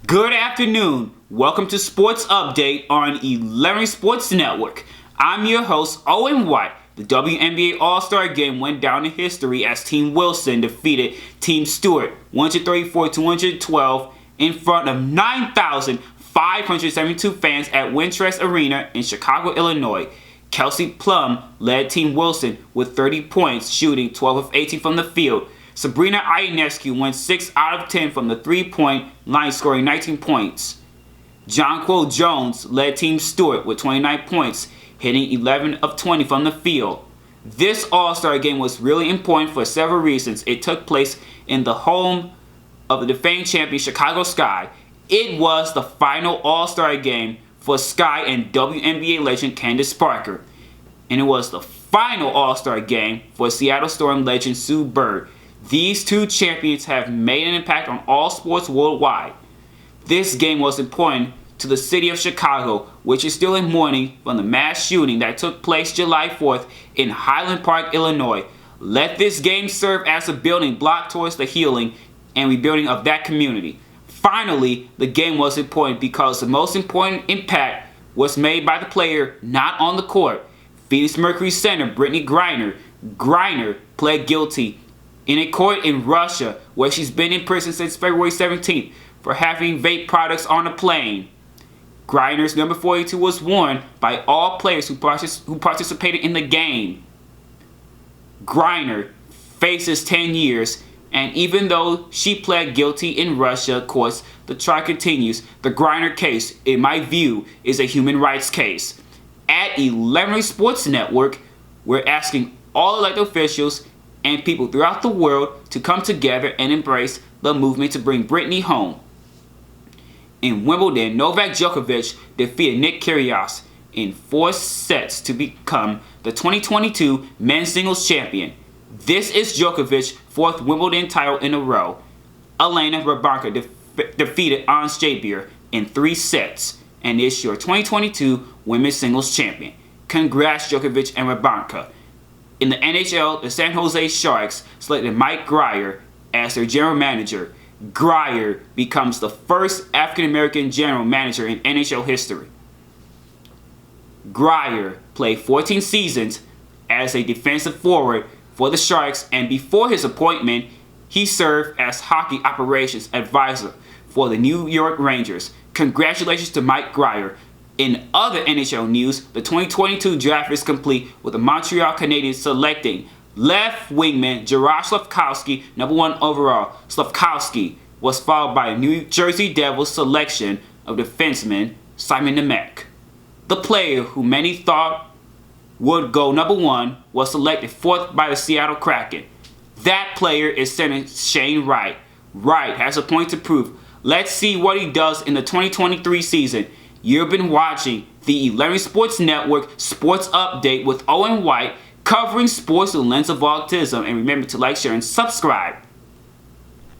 Good afternoon. Welcome to Sports Update on 11 Sports Network. I'm your host, Owen White. The WNBA All Star Game went down in history as Team Wilson defeated Team Stewart 134-212 in front of 9,572 fans at Wintrust Arena in Chicago, Illinois. Kelsey Plum led Team Wilson with 30 points, shooting 12 of 18 from the field. Sabrina Ionescu went 6 out of 10 from the three-point line, scoring 19 points. Jonquil Jones led Team Stewart with 29 points, hitting 11 of 20 from the field. This All-Star game was really important for several reasons. It took place in the home of the defending champion Chicago Sky. It was the final All-Star game for Sky and WNBA legend Candace Parker. And it was the final All-Star game for Seattle Storm legend Sue Bird. These two champions have made an impact on all sports worldwide. This game was important to the city of Chicago, which is still in mourning from the mass shooting that took place July 4th in Highland Park, Illinois. Let this game serve as a building block towards the healing and rebuilding of that community. Finally, the game was important because the most important impact was made by the player not on the court. Phoenix Mercury center Brittany Griner. Griner pled guilty in a court in Russia where she's been in prison since February 17th for having vape products on a plane. Griner's number 42 was worn by all players who participated in the game. Griner faces 10 years, and even though she pled guilty in Russia courts, the trial continues. The Griner case, in my view, is a human rights case. At 11 Sports Network, we're asking all elected officials and people throughout the world to come together and embrace the movement to bring Brittany home. In Wimbledon, Novak Djokovic defeated Nick Kyrgios in 4 sets to become the 2022 men's singles champion. This is Djokovic's 4th Wimbledon title in a row. Elena Rybakina defeated Ons Jabeur in 3 sets and is your 2022 women's singles champion. Congrats Djokovic and Rybakina. In the NHL, the San Jose Sharks selected Mike Grier as their general manager. Grier becomes the first African-American general manager in NHL history. Grier played 14 seasons as a defensive forward for the Sharks, and before his appointment, he served as hockey operations advisor for the New York Rangers. Congratulations to Mike Grier. In other NHL news, the 2022 draft is complete with the Montreal Canadiens selecting left wingman Juraj Slafkovsky, number 1 overall. Slafkovsky was followed by a New Jersey Devils selection of defenseman Simon Nemec. The player who many thought would go number 1 was selected 4th by the Seattle Kraken. That player is center Shane Wright. Wright has a point to prove. Let's see what he does in the 2023 season. You've been watching the 11 Sports Network Sports Update with Owen White, covering sports through the lens of autism. And remember to like, share, and subscribe.